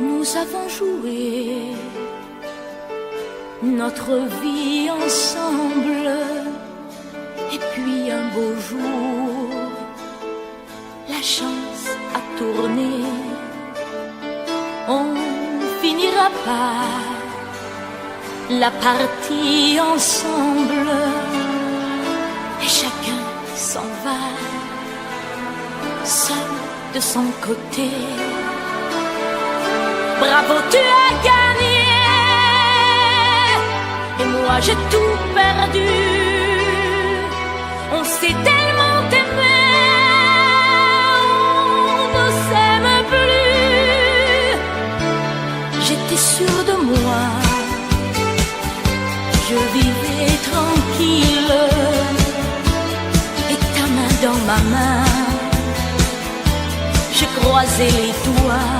Nous avons joué notre vie ensemble, et puis un beau jour, la chance a tourné. On finira par la partie ensemble, et chacun s'en va, seul de son côté. Bravo, tu as gagné, et moi j'ai tout perdu. On s'est tellement aimé, on ne s'aime plus. J'étais sûre de moi, je vivais tranquille, et ta main dans ma main, j'ai croisé les doigts.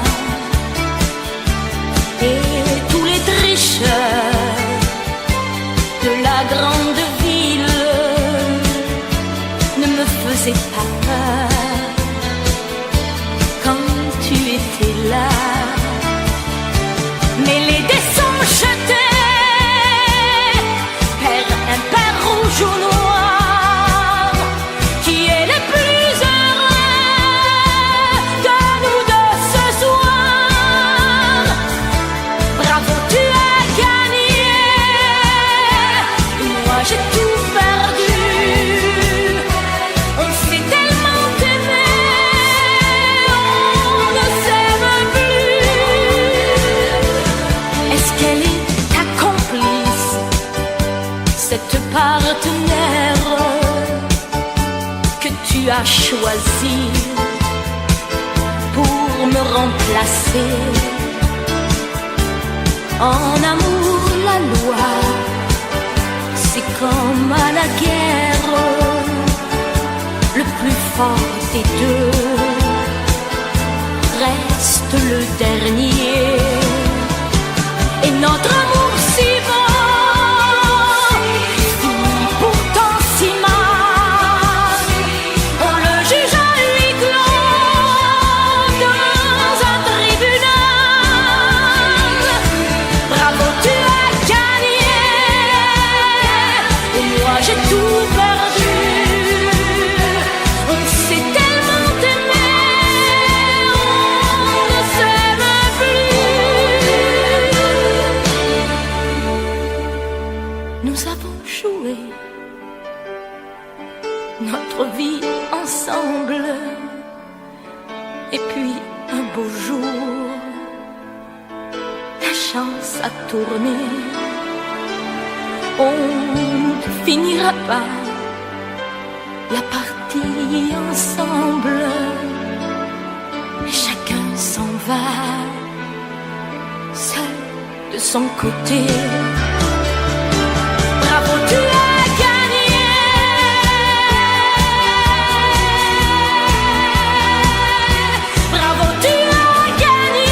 Et tous les tricheurs de la grande ville ne me faisaient pas peur quand tu étais là. Mais les dés sont jetés, père impair, rouge ou noir, qui est le plus heureux de nous deux ce soir. Bravo, tu as gagné, moi j'ai tout perdu. On s'est tellement aimé, on ne s'aime plus. Est-ce qu'elle est ta complice, cette partenaire que tu as choisi pour me remplacer? En amour, la loi, c'est comme à la guerre, le plus fort des deux reste le dernier. Et notre amour si beau finit pourtant si mal. On le juge à huis clos dans un tribunal. Bravo, tu as gagné, et moi j'ai tout perdu. On s'est tellement aimé, on ne s'aime plus. Nous avons joué notre vie ensemble, et puis un beau jour, la chance a tourné. On ne finira pas la partie ensemble, et chacun s'en va, seul de son côté. Bravo, tu as gagné, bravo, tu as gagné.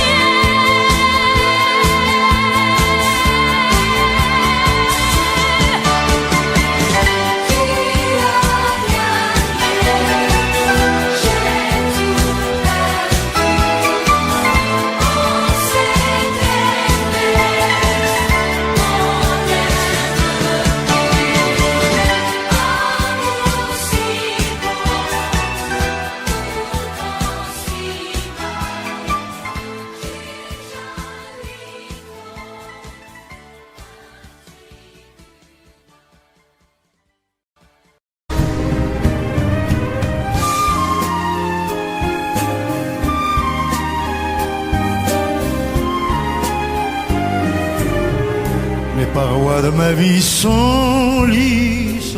Les parois de ma vie sont lisses,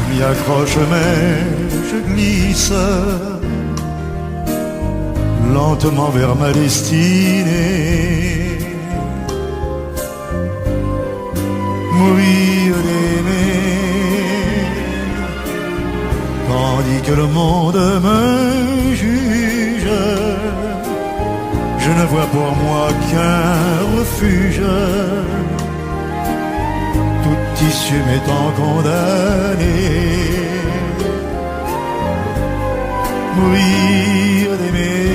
m'y accroche mais je glisse lentement vers ma destinée. Mourir d'aimer, tandis que le monde me juge. Je ne vois pour moi qu'un refuge, toute issue m'étant condamnée. Mourir d'aimer,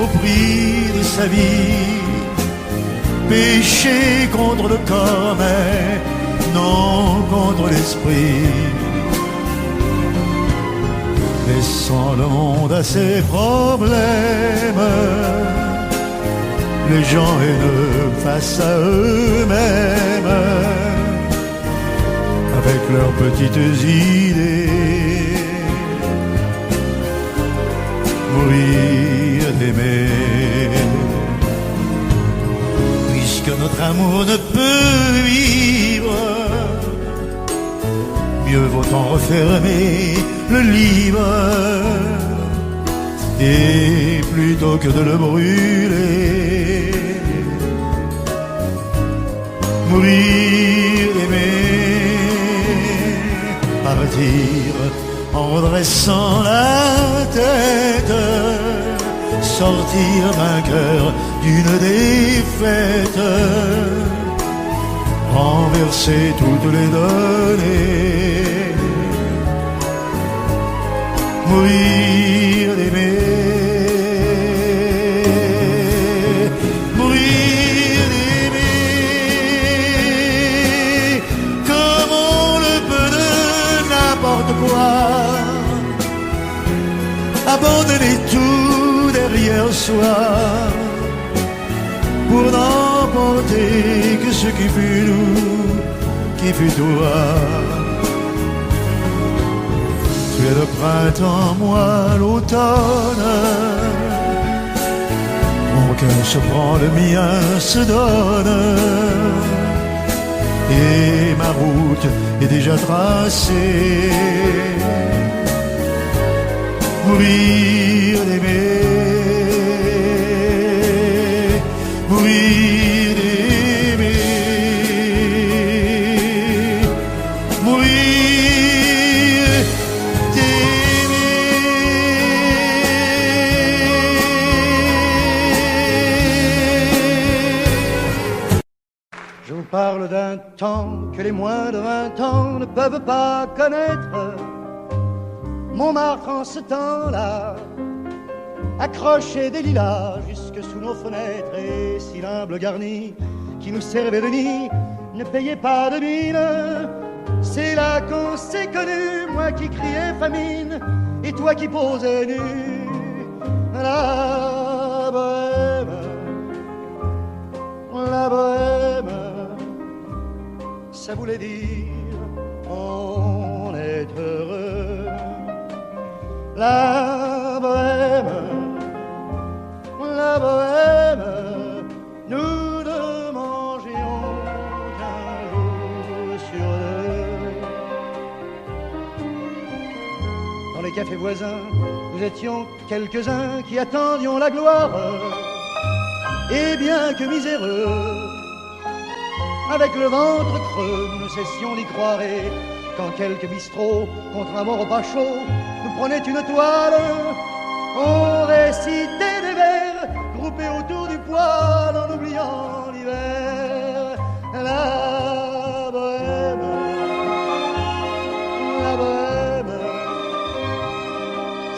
au prix de sa vie. Péché contre le corps, mais non contre l'esprit. Laissant le monde à ses problèmes, les gens haineux face à eux-mêmes, avec leurs petites idées. Mourir d'aimer, puisque notre amour ne peut vivre, mieux vaut en refermer le livre, et plutôt que de le brûler, mourir d'aimer, partir en redressant la tête, sortir vainqueur d'une défaite, renverser toutes les données, mourir d'aimer, mourir d'aimer, comme on le peut de n'importe quoi. Abandonner tout derrière soi pour n'emporter que ce qui fut nous, qui fut toi. Tu es le printemps, moi l'automne. Mon cœur se prend, le mien se donne, et ma route est déjà tracée. Mourir d'aimer, mourir d'aimer, mourir d'aimer. Je vous parle d'un temps que les moins de 20 ans ne peuvent pas connaître. Montmartre en ce temps-là accrochait des lilas jusque sous nos fenêtres, et si l'humble garni qui nous servait de nid ne payait pas de mine, c'est là qu'on s'est connus, moi qui criais famine et toi qui posais nu. La bohème, la bohème, ça voulait dire on est heureux. La bohème, nous ne mangions qu'un jour sur deux. Dans les cafés voisins, nous étions quelques-uns qui attendions la gloire, et bien que miséreux, avec le ventre creux, nous ne cessions d'y croire, et quand quelques bistrots, contre un bon repas chaud, nous prenaient une toile, on récitait des vers groupés autour du poêle en oubliant l'hiver. La bohème,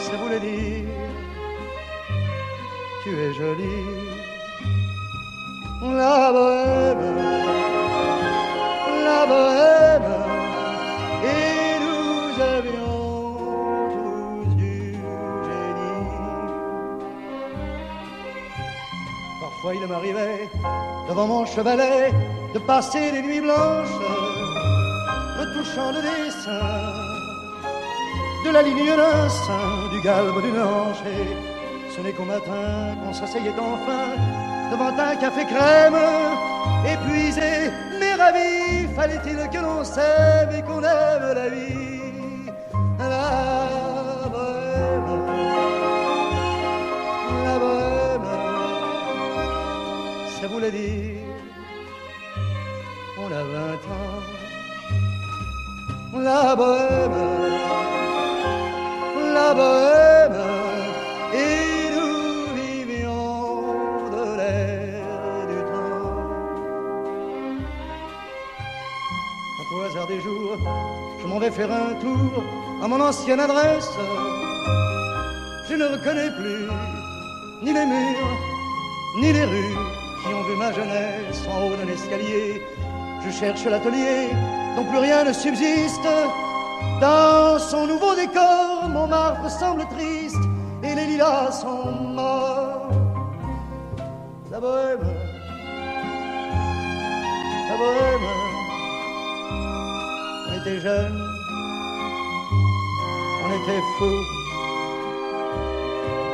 ça voulait dire tu es jolie. La bohème, et nous avions tous du génie. Parfois il m'arrivait, devant mon chevalet, de passer des nuits blanches, retouchant le dessin de la ligne d'un sein, du galbe d'une hanche. Et ce n'est qu'au matin qu'on s'asseyait enfin devant un café crème, épuisé mais ravi. Fallait-il que l'on s'aime et qu'on aime la vie. La bohème, ça voulait dire on a 20 ans. La bohème, et nous vivions de l'air du temps. Au hasard des jours, je m'en vais faire un tour à mon ancienne adresse. Je ne reconnais plus ni les murs, ni les rues qui ont vu ma jeunesse en haut d'un escalier. Je cherche l'atelier dont plus rien ne subsiste. Dans son nouveau décor, Montmartre semble triste et les lilas sont morts. La bohème, la bohème. On était jeunes, on était fous.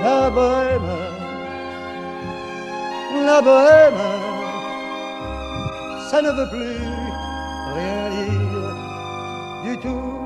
La bohème, la bohème, ça ne veut plus rien dire du tout.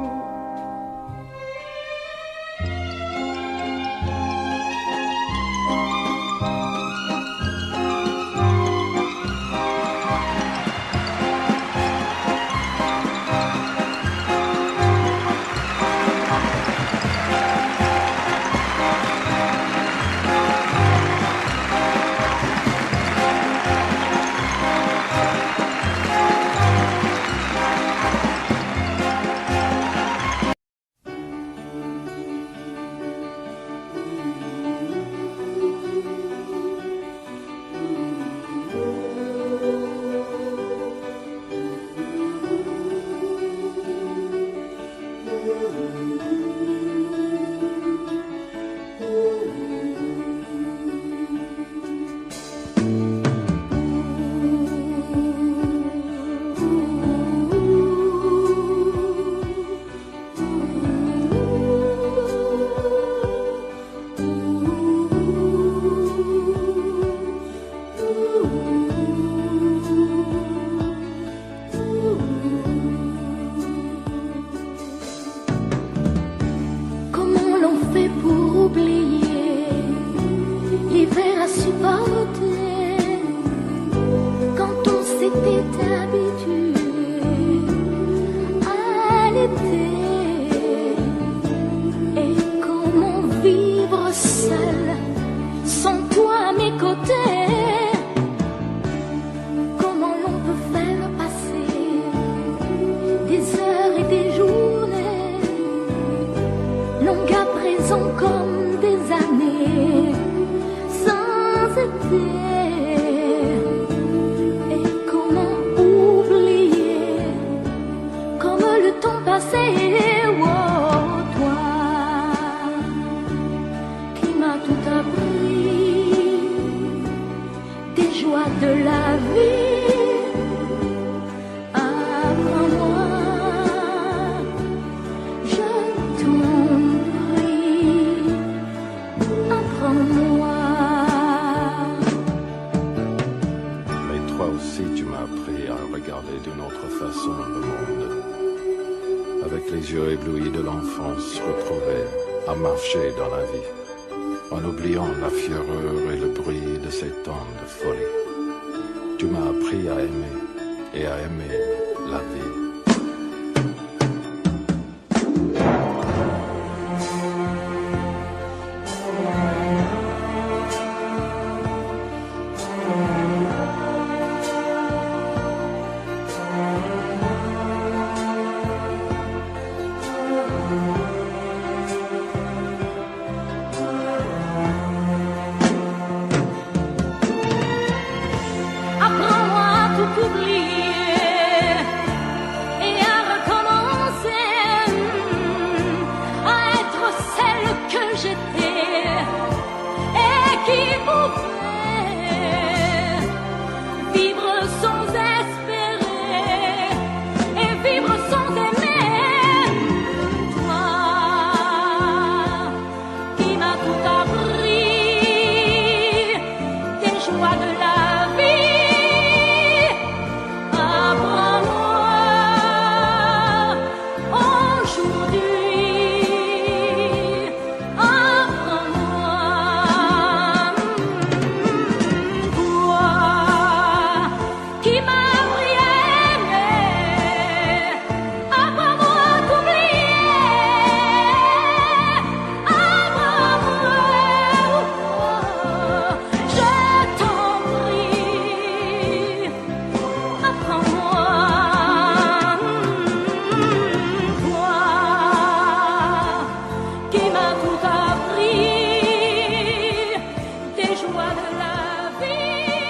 joie de la vie.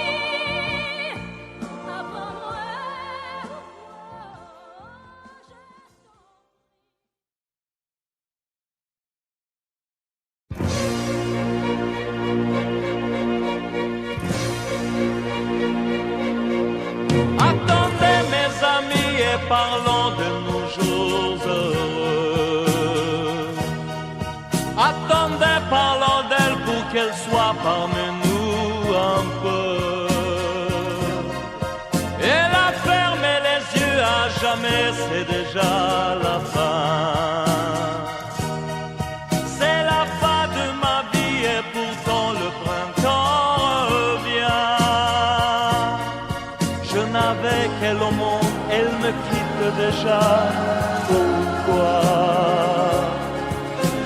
Apprends-moi. Attendez mes amis et parlons de nos jours heureux. Attendez, parlons d'elle pour qu'elle soit parmi nous un peu. Elle a fermé les yeux à jamais, c'est déjà la fin. C'est la fin de ma vie et pourtant le printemps revient. Je n'avais qu'elle au monde, elle me quitte déjà. Pourquoi?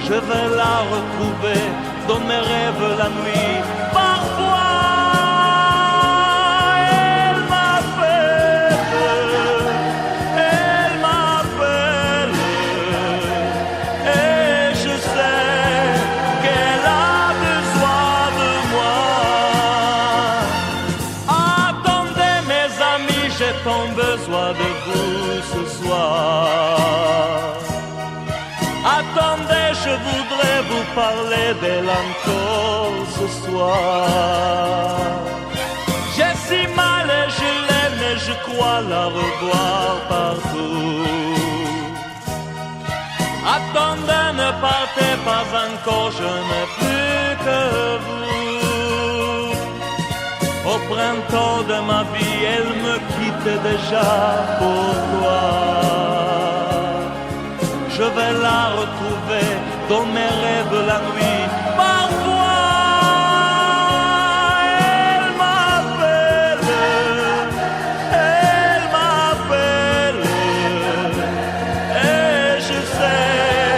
Je vais la retrouver dans mes rêves la nuit. Parfois, elle m'appelle, et je sais qu'elle a besoin de moi. Attendez mes amis, j'ai tant besoin de vous ce soir. Attendez, je voudrais vous parler d'elle encore ce soir. J'ai si mal et je l'aime et je crois la revoir partout. Attendez, ne partez pas encore, je n'ai plus que vous. Au printemps de ma vie, elle me quitte déjà. Pourquoi? Je vais la retrouver dans mes rêves la nuit. Parfois, elle m'appelle, et je sais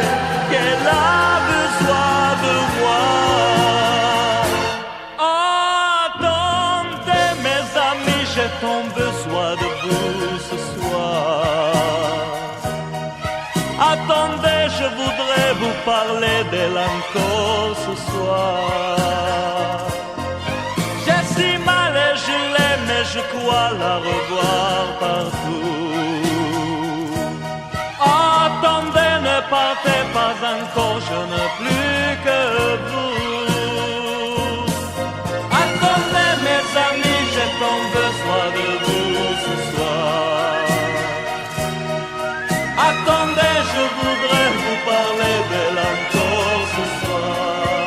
qu'elle a besoin de moi. Attendez mes amis, j'ai tant besoin de vous ce soir. Attendez, je voudrais vous parler d'elle encore ce soir. J'ai si mal et je l'aime et je crois la revoir partout. Attendez, ne partez pas encore, je n'ai plus que vous. Attendez mes amis, j'ai tant besoin de vous ce soir. Attendez, je voudrais vous parler d'elle encore ce soir.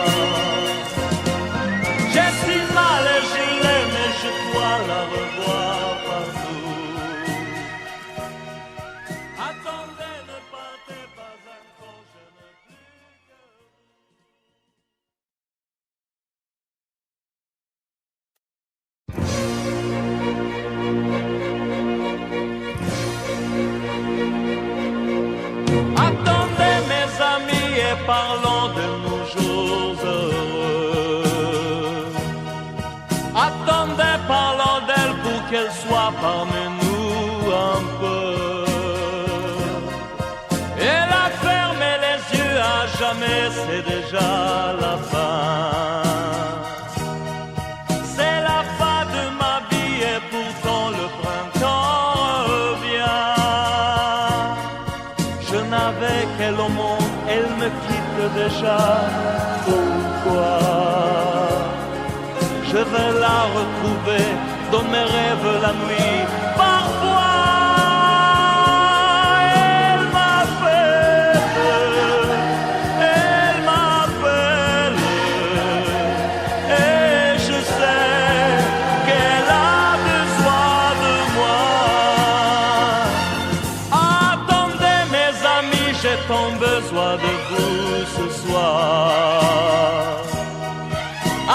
J'ai si mal et je l'aime et je crois la revoir partout. Attendez, ne partez pas encore, je n'ai plus que vous. Attendez mes amis et parlons de nos jours heureux. Attendez, parlons d'elle pour qu'elle soit parmi nous un peu. Elle a fermé les yeux à jamais, c'est déjà la fin. C'est la fin de ma vie et pourtant le printemps revient. Je n'avais qu'elle au monde, elle me quitte déjà. Pourquoi? Je vais la retrouver dans mes rêves la nuit. Parfois, elle m'appelle, et je sais qu'elle a besoin de moi. Attendez mes amis, j'ai tant besoin de vous ce soir.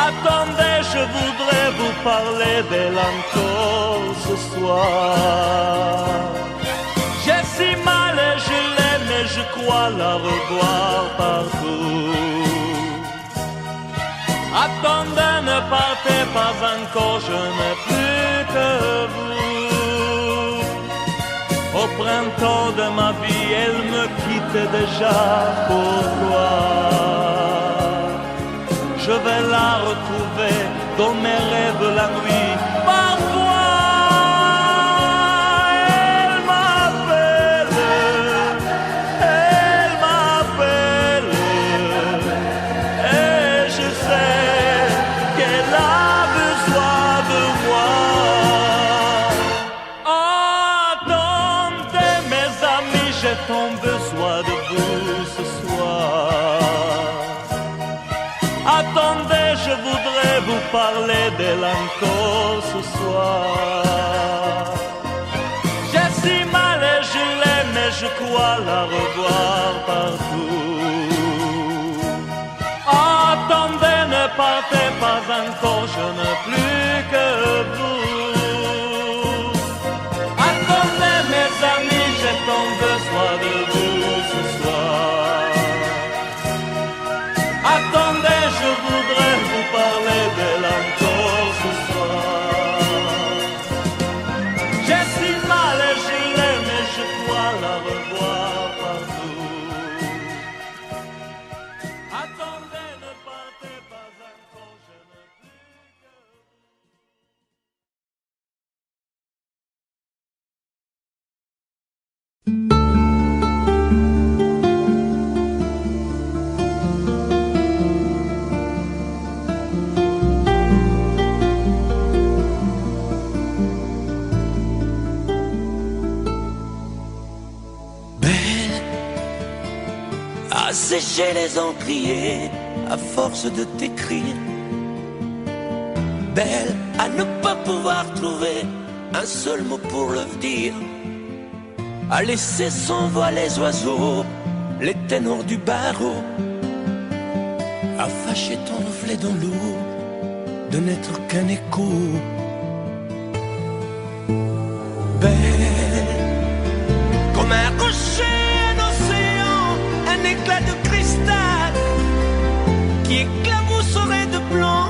Attendez, je voudrais vous parler d'elle encore ce soir. J'ai si mal et je l'aime et je crois la revoir partout. Attendez, ne partez pas encore, je n'ai plus que vous. Au printemps de ma vie, elle me quitte déjà. Pourquoi? Je vais la retrouver dans mes rêves la nuit. Parfois, elle m'appelle, et je sais qu'elle a besoin de moi. Attendez mes amis, j'ai tant besoin de vous ce soir. Attendez, je voudrais vous parler d'elle encore ce soir. J'ai si mal et je l'aime et je crois la revoir partout. Attendez, ne partez pas encore, je n'ai plus que vous. Attendez mes amis, j'ai tant besoin de vous ce soir. Attendez, je voudrais vous parler d'elle encore ce soir. J'ai si mal et je l'aime et je crois la revoir partout. Attendez, ne partez pas encore, je n'ai plus que vous. Assécher les encriers à force de t'écrire. Belle à ne pas pouvoir trouver un seul mot pour le dire. À laisser sans voix les oiseaux, les ténors du barreau. À fâcher ton reflet dans l'eau, de n'être qu'un écho. Belle comme un rocher, un éclat de cristal qui éclabousserait de blanc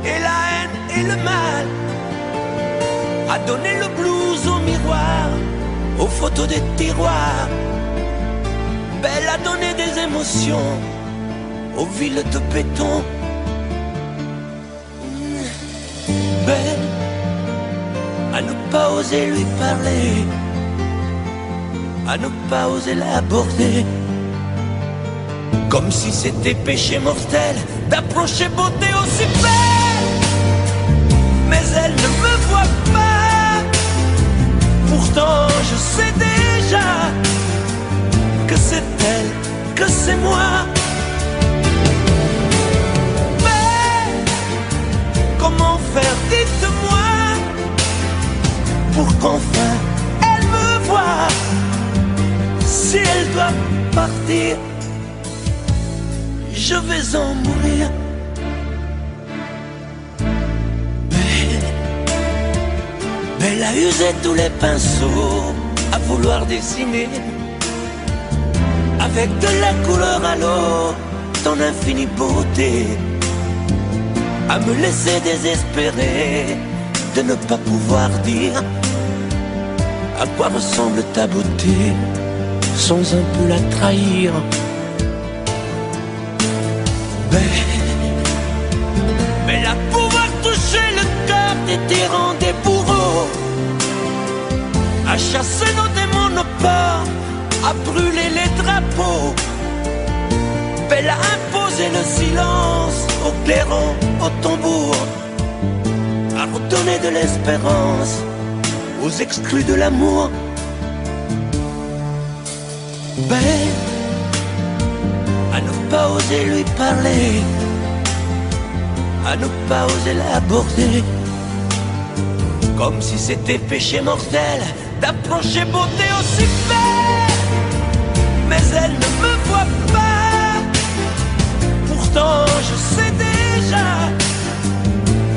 et la haine et le mal. A donné le blues au miroir, aux photos des tiroirs. Belle a donné des émotions aux villes de béton. Belle à ne pas oser lui parler, à ne pas oser l'aborder. Comme si c'était péché mortel d'approcher beauté aussi belle. Mais elle ne me voit pas. Pourtant je sais déjà que c'est elle, que c'est moi. Mais comment faire, dites-moi, pour qu'enfin elle me voie. Si elle doit partir, je vais en mourir. Belle a usé tous les pinceaux à vouloir dessiner avec de la couleur à l'eau ton infinie beauté, à me laisser désespérer de ne pas pouvoir dire à quoi ressemble ta beauté sans un peu la trahir. Belle à pouvoir toucher le cœur des tyrans, des bourreaux, à chasser nos démons, nos peurs, à brûler les drapeaux. Belle à imposer le silence aux clairons, aux tambours, à redonner de l'espérance aux exclus de l'amour. Belle à ne pas oser lui parler, à ne pas oser l'aborder. Comme si c'était péché mortel d'approcher beauté aussi belle. Mais elle ne me voit pas. Pourtant je sais déjà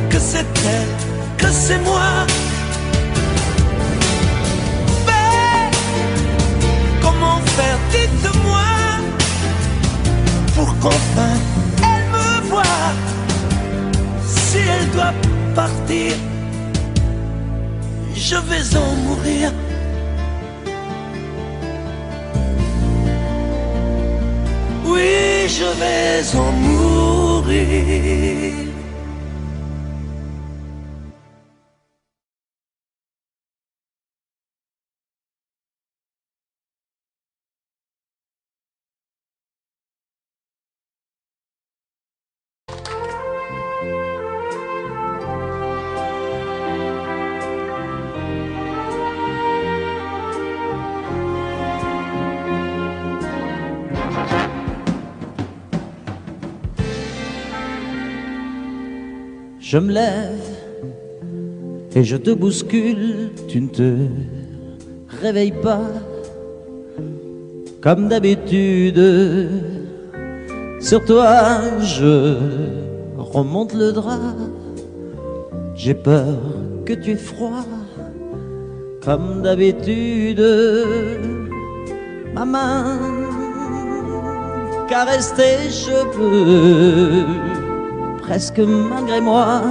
que c'est elle, que c'est moi. Belle, comment faire, dites-moi, pour qu'enfin elle me voie. Si elle doit partir, je vais en mourir. Oui, je vais en mourir. Je me lève et je te bouscule, tu ne te réveilles pas comme d'habitude. Sur toi je remonte le drap, j'ai peur que tu aies froid comme d'habitude. Ma main caresse tes cheveux, presque malgré moi,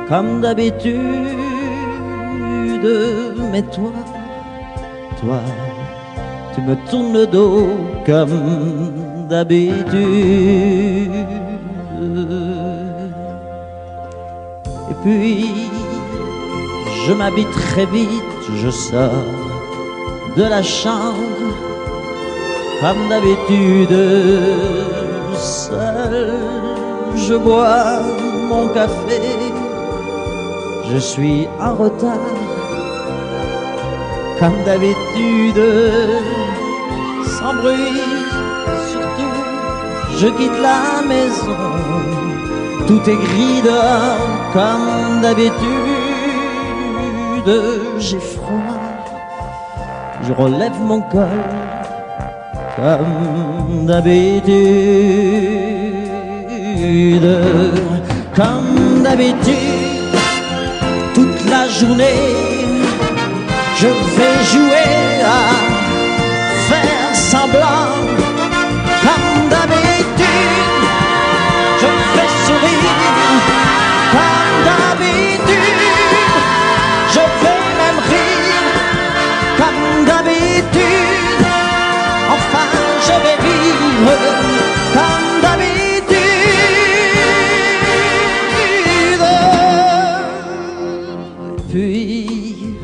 comme d'habitude. Mais toi, tu me tournes le dos comme d'habitude. Et puis, je m'habille très vite, je sors de la chambre comme d'habitude. Seul, je bois mon café, je suis en retard comme d'habitude. Sans bruit, surtout, je quitte la maison, tout est gris dehors comme d'habitude. J'ai froid, je relève mon col comme d'habitude. Comme d'habitude, toute la journée, je vais jouer à faire semblant. Comme d'habitude, je fais sourire. Comme d'habitude, je vais même rire. Comme d'habitude, enfin je vais vivre comme d'habitude. Puis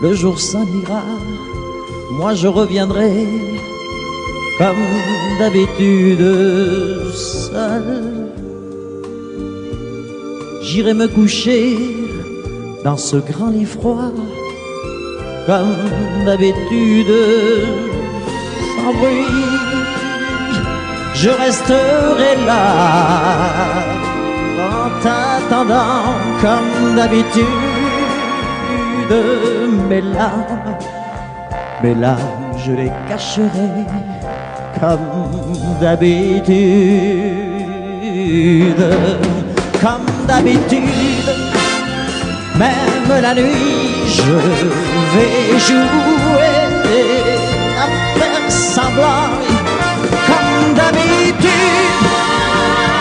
le jour s'en ira, moi je reviendrai comme d'habitude seul. J'irai me coucher dans ce grand lit froid comme d'habitude, sans bruit. Je resterai là en t'attendant comme d'habitude. Mes larmes, je les cacherai comme d'habitude. Comme d'habitude, même la nuit, je vais jouer à faire semblant. Comme d'habitude,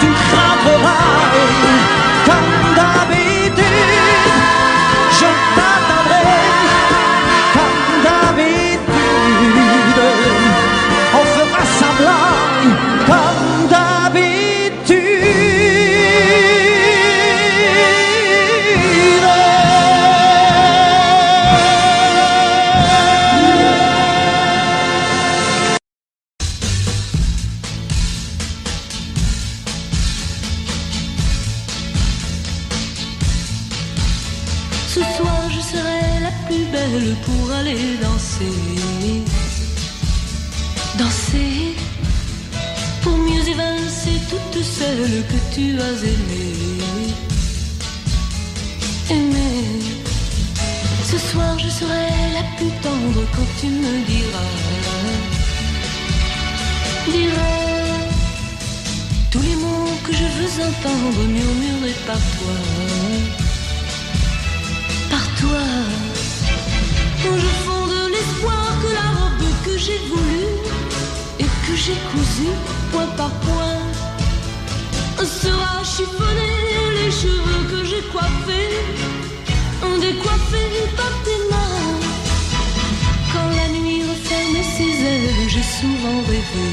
tu rentreras. Comme d'habitude, je t'attendrai. Comme d'habitude, on fera semblant. Comme d'habitude. Ce soir je serai la plus belle pour aller danser. Danser pour mieux évincer toutes celles que tu as aimées. Aimer. Ce soir je serai la plus tendre quand tu me diras. Diras tous les mots que je veux entendre murmurés par toi. Par toi, quand je fonde l'espoir que la robe que j'ai voulue et que j'ai cousue point par point sera chiffonnée, les cheveux que j'ai coiffés, décoiffés par tes mains. Quand la nuit referme ses ailes, j'ai souvent rêvé,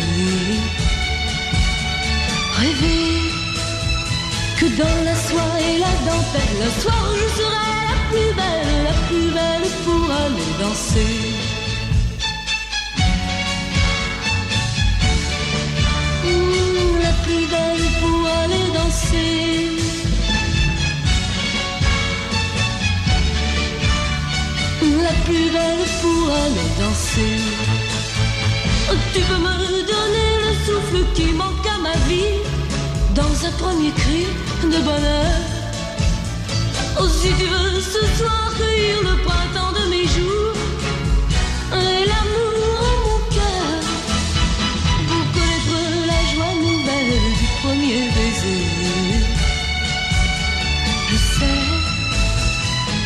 rêvé que dans la soie et la dentelle, un soir je serai la plus belle pour aller danser. La plus belle pour aller danser. La plus belle pour aller danser. Tu peux me donner le souffle qui manque à ma vie. dans un premier cri de bonheur. Oh, si tu veux ce soir cueillir le printemps de mes jours et l'amour en mon cœur, pour connaître la joie nouvelle du premier baiser. Je sais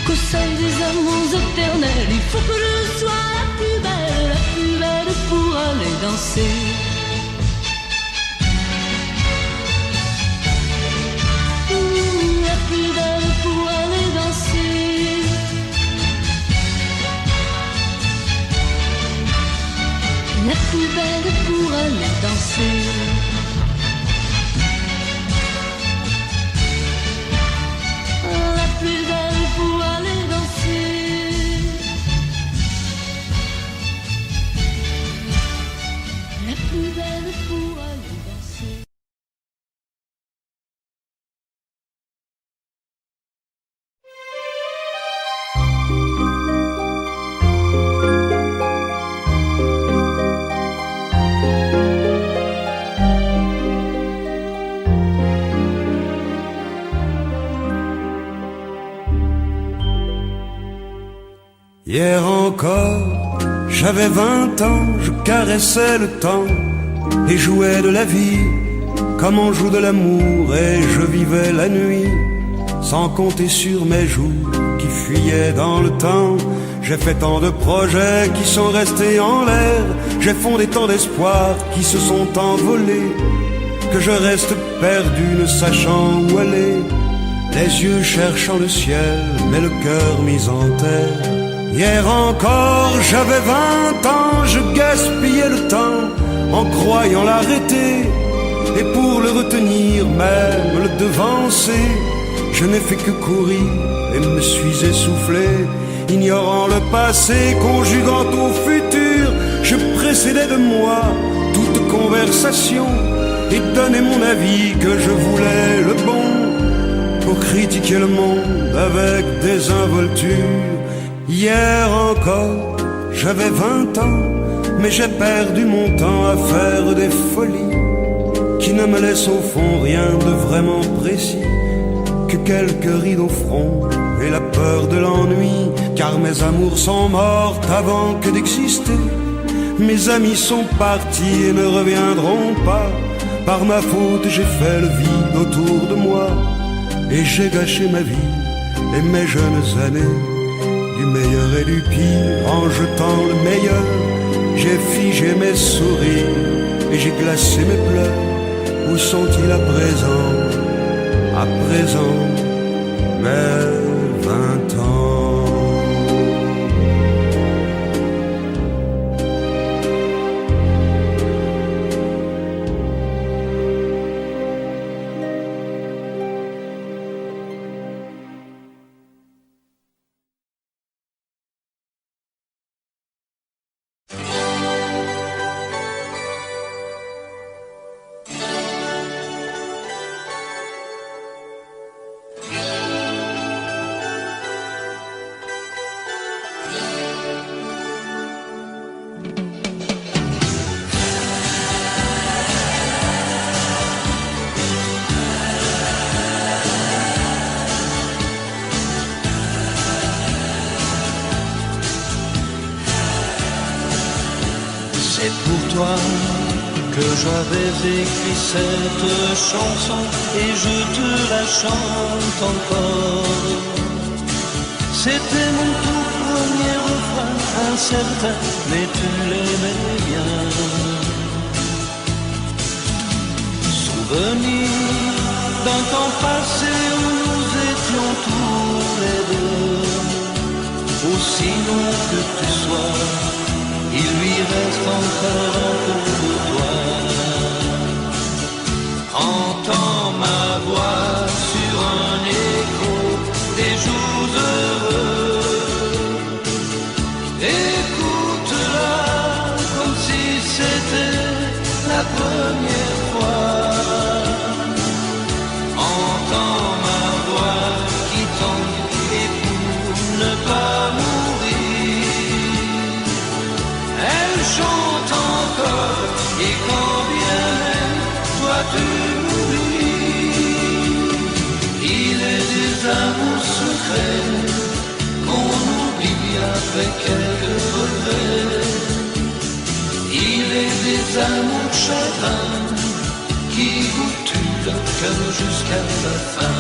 qu'au seuil des amours éternels, il faut que je sois la plus belle pour aller danser. La plus belle pour aller danser. La plus belle pour aller danser. La plus belle pour aller danser. La plus belle pour aller danser. Hier encore, j'avais 20 ans, je caressais le temps et jouais de la vie comme on joue de l'amour, et je vivais la nuit sans compter sur mes jours qui fuyaient dans le temps. J'ai fait tant de projets qui sont restés en l'air, j'ai fondé tant d'espoirs qui se sont envolés, que je reste perdu ne sachant où aller, les yeux cherchant le ciel mais le cœur mis en terre. Hier encore, j'avais 20 ans, je gaspillais le temps en croyant l'arrêter, et pour le retenir, même le devancer, je n'ai fait que courir et me suis essoufflé. Ignorant le passé, conjuguant au futur, je précédais de moi toute conversation et donnais mon avis que je voulais le bon, pour critiquer le monde avec désinvolture. Hier encore, j'avais 20 ans, mais j'ai perdu mon temps à faire des folies qui ne me laissent au fond rien de vraiment précis, que quelques rides au front et la peur de l'ennui, car mes amours sont mortes avant que d'exister. Mes amis sont partis et ne reviendront pas. Par ma faute, j'ai fait le vide autour de moi, et j'ai gâché ma vie et mes jeunes années. Du meilleur et du pire, en jetant le meilleur, j'ai figé mes sourires et j'ai glacé mes pleurs. Où sont-ils à présent, mes 20 ans? Que j'avais écrit cette chanson et je te la chante encore. C'était mon tout premier refrain, incertain, mais tu l'aimais bien. Souvenir d'un temps passé où nous étions tous les deux. Aussi long que tu sois, il lui reste encore un peu de toi. Entends ma voix sur un écho des jours heureux. Écoute-la comme si c'était la première fois. Entends ma voix qui tombe et pour ne pas mourir, elle chante encore amours secrets qu'on oublie avec quelques regrets. Il est des amours chagrins qui vous tuent le cœur jusqu'à la fin.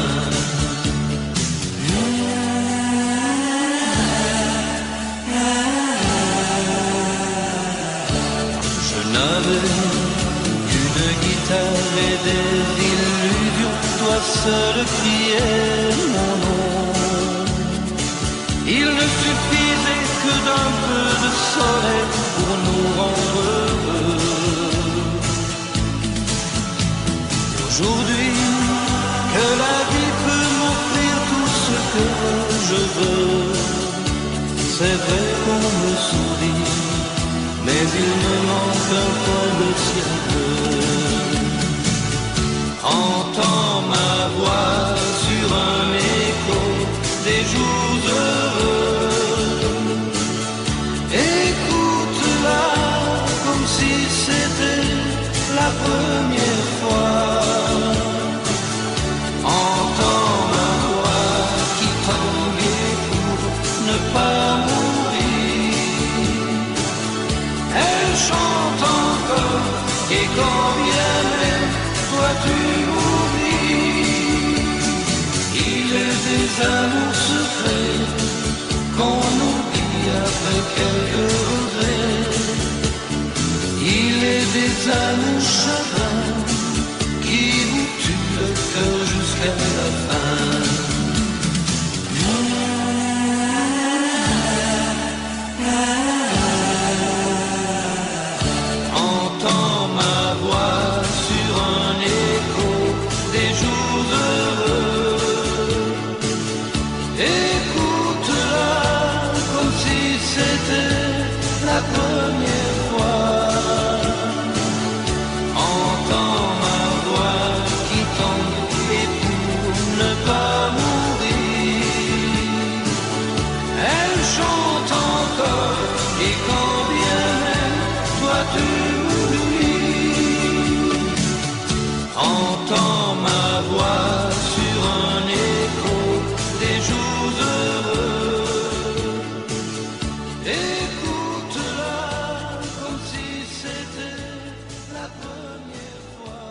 Je n'avais qu'une guitare et des illusions, toi seul criais mon nom. Il ne suffisait que d'un peu de soleil pour nous rendre heureux. Aujourd'hui, que la vie peut m'offrir tout ce que je veux, c'est vrai qu'on me sourit, mais il me manque un peu le ciel. Entends ma voix sur un écho des jours heureux. Écoute-la comme si c'était la première fois. Entends ma voix qui tanguait pour ne pas mourir. Elle chante encore et quand bien même toi tu m'oublies. Il est des amours secrets qu'on oublie après quelques regrets. Il est des amours chagrins qui vous tuent le cœur jusqu'à la fin. Entends ma voix sur un écho des jours heureux. Écoute-la comme si c'était la première fois. Entends ma voix qui tombe et pour ne pas mourir. Elle chante encore et quand bien même toi tu m'oublies. Entends ma voix sur un écho des jours heureux. Écoute-la comme si c'était la première fois.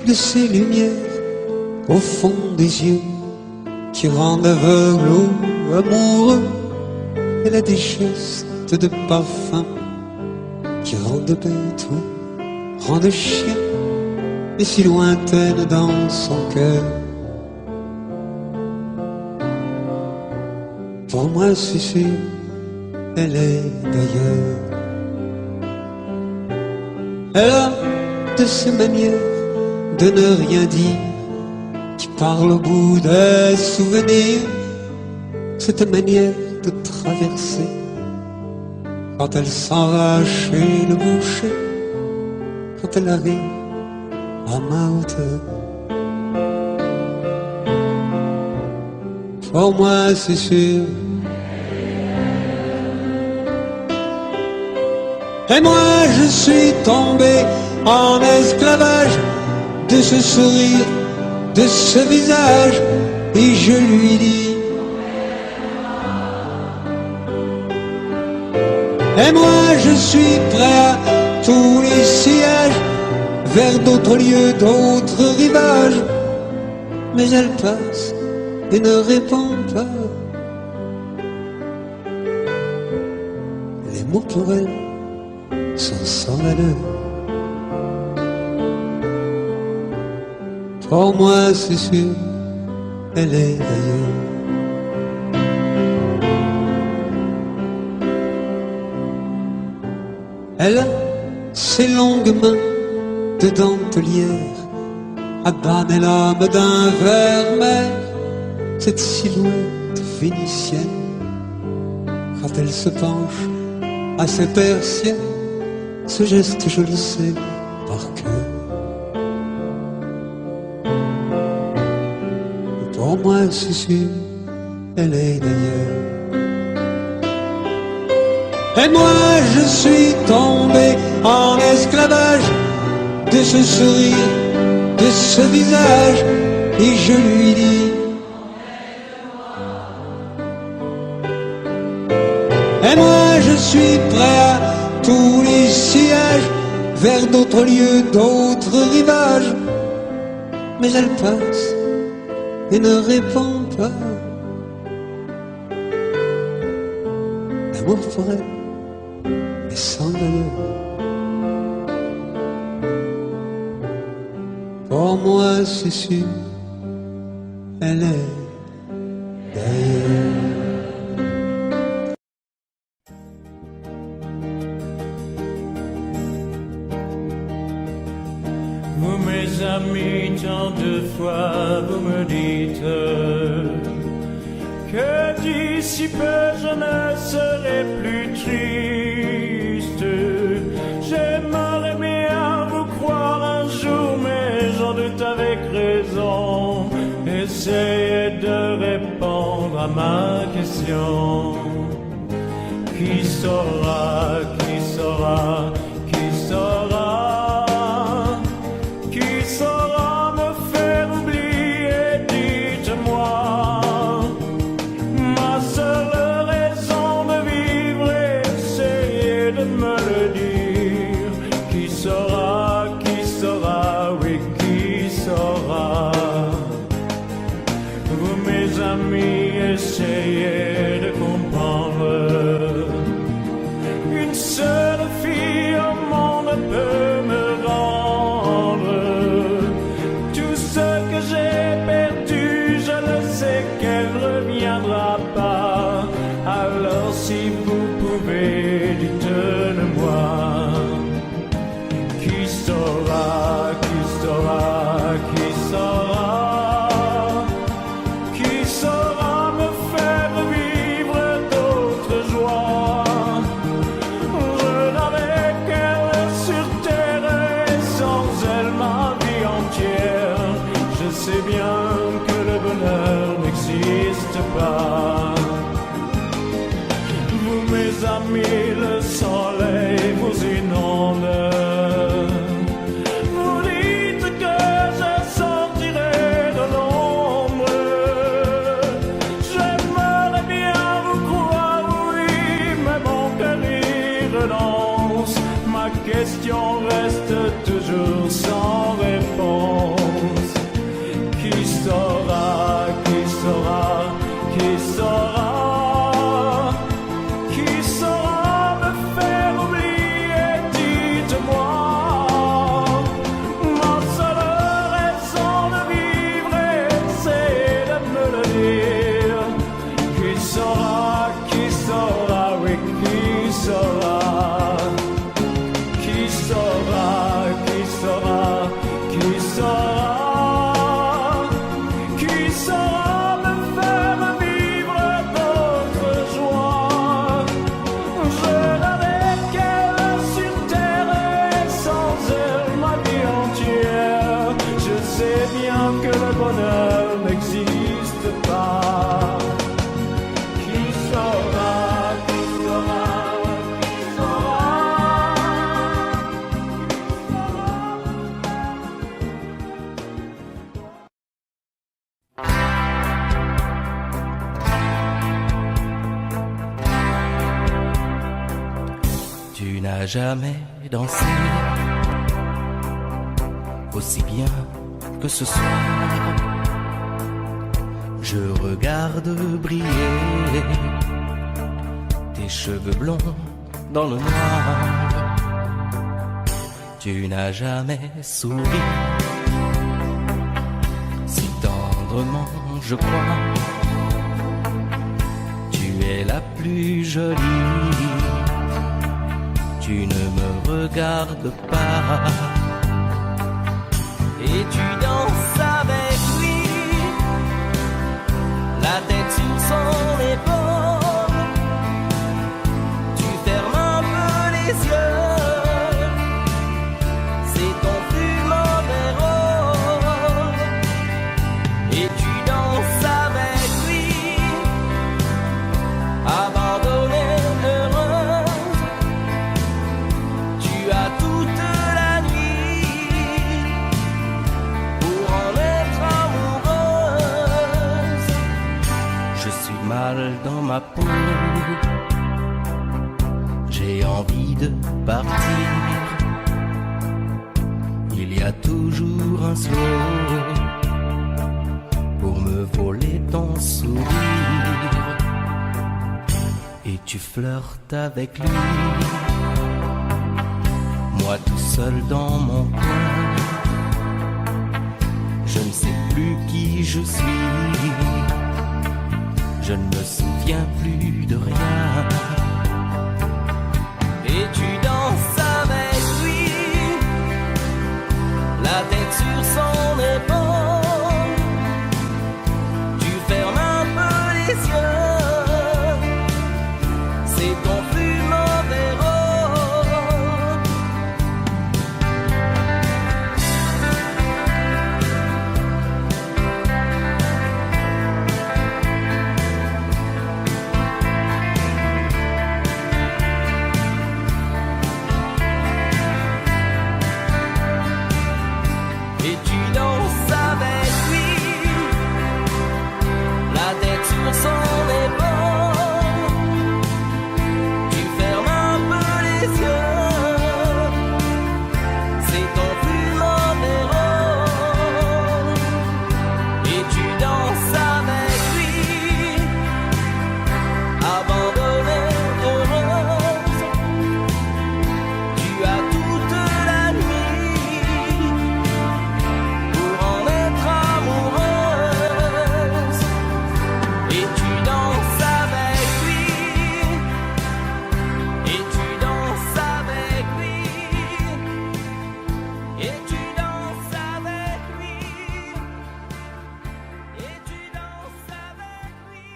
De ces lumières au fond des yeux qui rendent aveugle ou amoureux, elle a des gestes de parfum qui rendent bête ou rendent chien, mais si lointaine dans son cœur. Pour moi c'est sûr, elle est d'ailleurs. Elle a de ces manières de ne rien dire, qui parle au bout des souvenirs, cette manière de traverser quand elle s'en va chez le boucher, quand elle arrive à ma hauteur. Pour moi c'est sûr. Et moi je suis tombé en esclavage de ce sourire, de ce visage, et je lui dis: et moi je suis prêt à tous les sillages, vers d'autres lieux, d'autres rivages. Mais elle passe et ne répond pas. Les mots pour elle sont sans valeur. Pour moi c'est sûr, elle est d'ailleurs. Elle a ses longues mains de dentelière à banner l'âme d'un vermeil, cette silhouette vénitienne quand elle se penche à ses persiennes. Ce geste je le sais par cœur. Pour moi c'est sûr, elle est d'ailleurs. Et moi je suis tombé en esclavage de ce sourire, de ce visage, et je lui dis: et moi je suis prêt à tous les sillages, vers d'autres lieux, d'autres rivages. Mais elle passe et ne répond pas. L'amour pourrait est sans valeur. Pour moi c'est sûr, elle est d'ailleurs. Vous mes amis, tant de fois vous me dites que d'ici peu je ne serai plus triste. J'aimerais bien vous croire un jour, mais j'en doute avec raison. Essayez de répondre à ma question. Qui saura, qui saura, qui saura? Qui saura me faire oublier, dites-moi. Ma seule raison de vivre, essayez de me le dire. Qui saura, oui, qui saura? Vous mes amis, essayez de comprendre. Une seule fille au monde peut me rendre tout ce que j'ai perdu. Je le sais qu'elle reviendra pas. Alors si vous pouvez, dites-le-moi. Qui saura, qui saura, qui saura? Qui saura me faire vivre d'autres joies? Je n'avais qu'elle sur terre et sans elle ma vie entière. Je sais bien que le bonheur n'existe pas. Vous mes amis, le soleil vous inonde. Vous dites que je sortirai de l'ombre. J'aimerais bien vous croire, oui, mais mon cœur y renonce. Ma question reste toujours sans réponse. Qui saura, qui saura, qui saura? Qui saura me faire oublier, dites-moi. Ma seule raison de vivre, c'est de me le dire. Qui saura, oui, qui saura? Qui saura, qui saura, qui saura? Qui saura me faire vivre d'autres joies? Je n'avais qu'elle sur terre et sans elle ma vie entière. Je sais bien que le bonheur n'existe pas. Qui saura, qui saura, qui saura? Tu n'as jamais dansé aussi bien que ce soir. Je regarde briller tes cheveux blonds dans le noir. Tu n'as jamais souri si tendrement, je crois. Tu es la plus jolie. Tu ne me regardes pas et tu danses avec lui, la tête sur son épaule. Tu fermes un peu les yeux, c'est ton plus mauvais rôle. Et tu danses avec lui, abandonnée, heureuse. envie de partir. Il y a toujours un slow pour me voler ton sourire. Et tu flirtes avec lui, moi tout seul dans mon coin. Je ne sais plus qui je suis, je ne me souviens plus de rien. Et tu danses avec lui, la tête sur son épaule. Tu fermes un peu les yeux, c'est ton plus mauvais rôle. Et tu danses avec lui, la tête sur son épaule. Tu fermes un peu les yeux, c'est ton plus mauvais rôle. Et tu danses avec lui, abandonnée, heureuse. Tu as toute la nuit pour en être amoureuse. Et tu danses avec lui, et tu danses avec lui, et tu danses avec lui, et tu danses avec lui.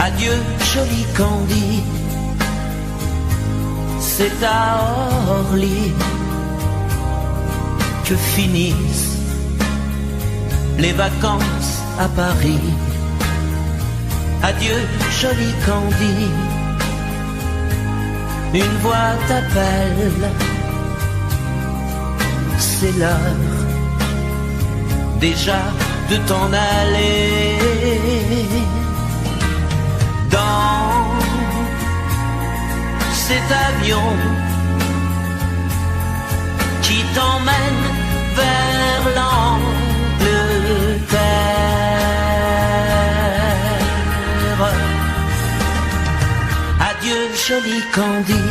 Adieu, joli Candy, c'est à Orly que finissent les vacances à Paris. Adieu, joli Candy, une voix t'appelle, c'est l'heure déjà de t'en aller. Dans cet avion qui t'emmène vers l'Angleterre. Adieu, joli Candy,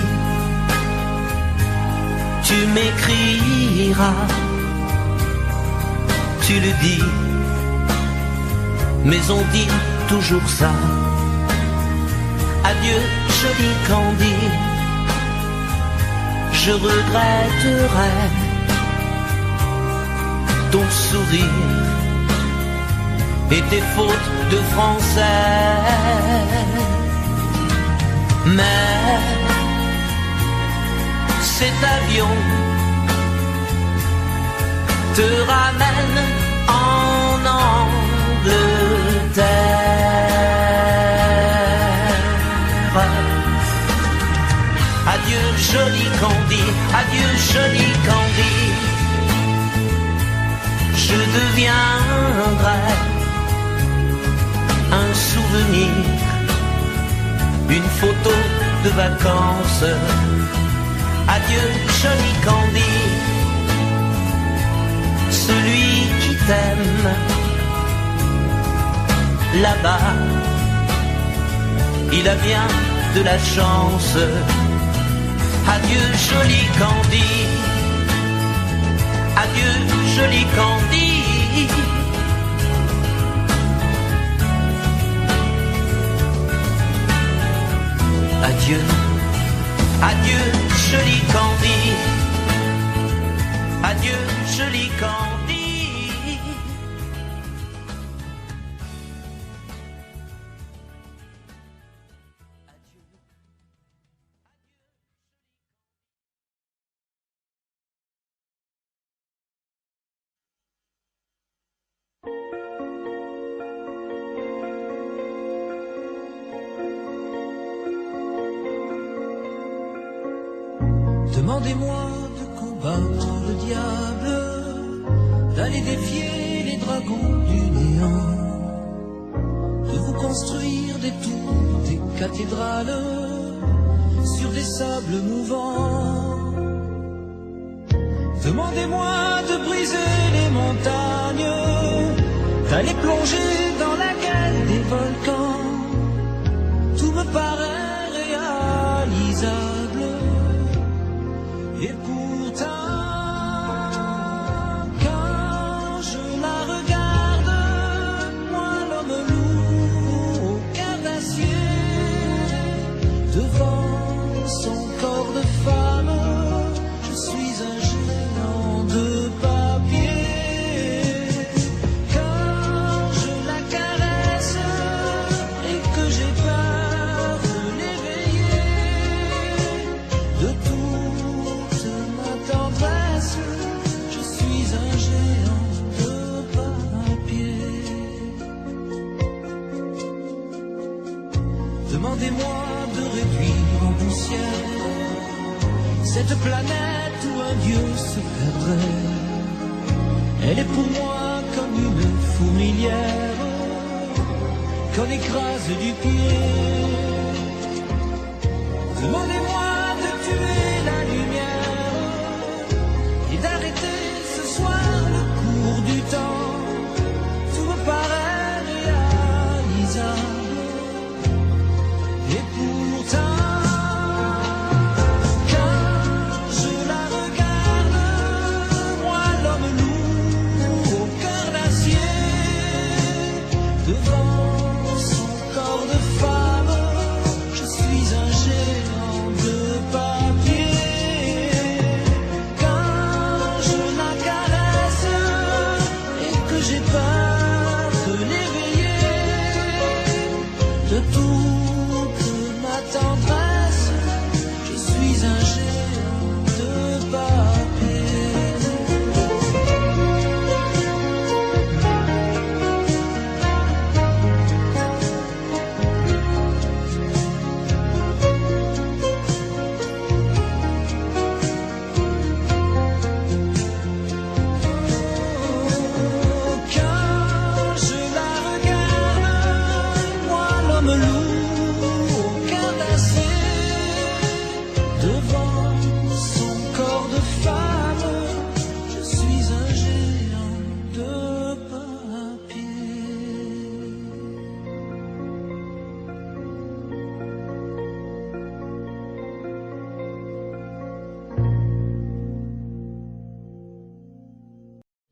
tu m'écriras, tu le dis, mais on dit toujours ça. Adieu, joli Candy, je regretterai ton sourire et tes fautes de français. Mais cet avion te ramène en Angleterre. Adieu, joli Candy, adieu, joli Candy, je deviendrai un souvenir, une photo de vacances. Adieu, joli Candy, celui qui t'aime là-bas, il a bien de la chance. Adieu, joli Candy, adieu, joli Candy. Adieu, adieu, joli Candy, adieu, joli Candy. Demandez-moi de combattre le diable, d'aller défier les dragons du néant, de vous construire des tours, des cathédrales sur des sables mouvants. Demandez-moi de briser les montagnes, d'aller plonger dans la gueule des volcans. Tout me paraît réalisable, et pourtant, quand je la regarde, moi l'homme lourd au cœur d'acier, devant son corps de femme, je suis un géant de papier. Quand je la caresse et que j'ai peur de l'éveiller de toute ma tendresse, je suis un géant de papier. Demandez-moi de réduire en poussière cette planète où un dieu se perdrait. Elle est pour moi comme une fourmilière qu'on écrase du pied. Demandez-moi de tuer la lumière et d'arrêter ce soir le cours du temps. Tout me paraît réalisable, et pourtant, devant son corps de femme, je suis un géant de papier. Quand je la caresse et que j'ai peur de l'éveiller de toute ma tendresse, je suis un géant de papier.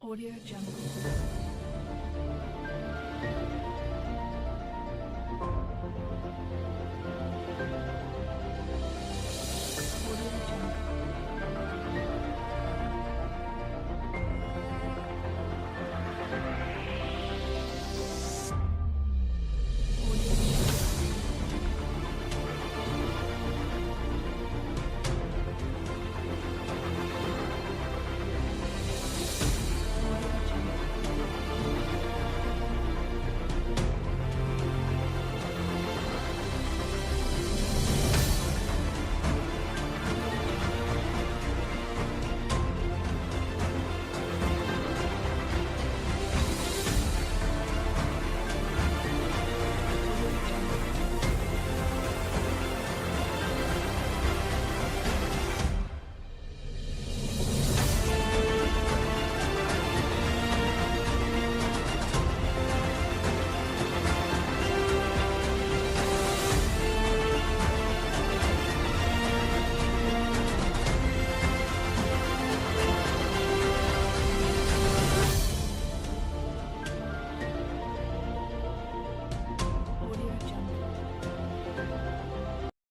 Audio Jungle.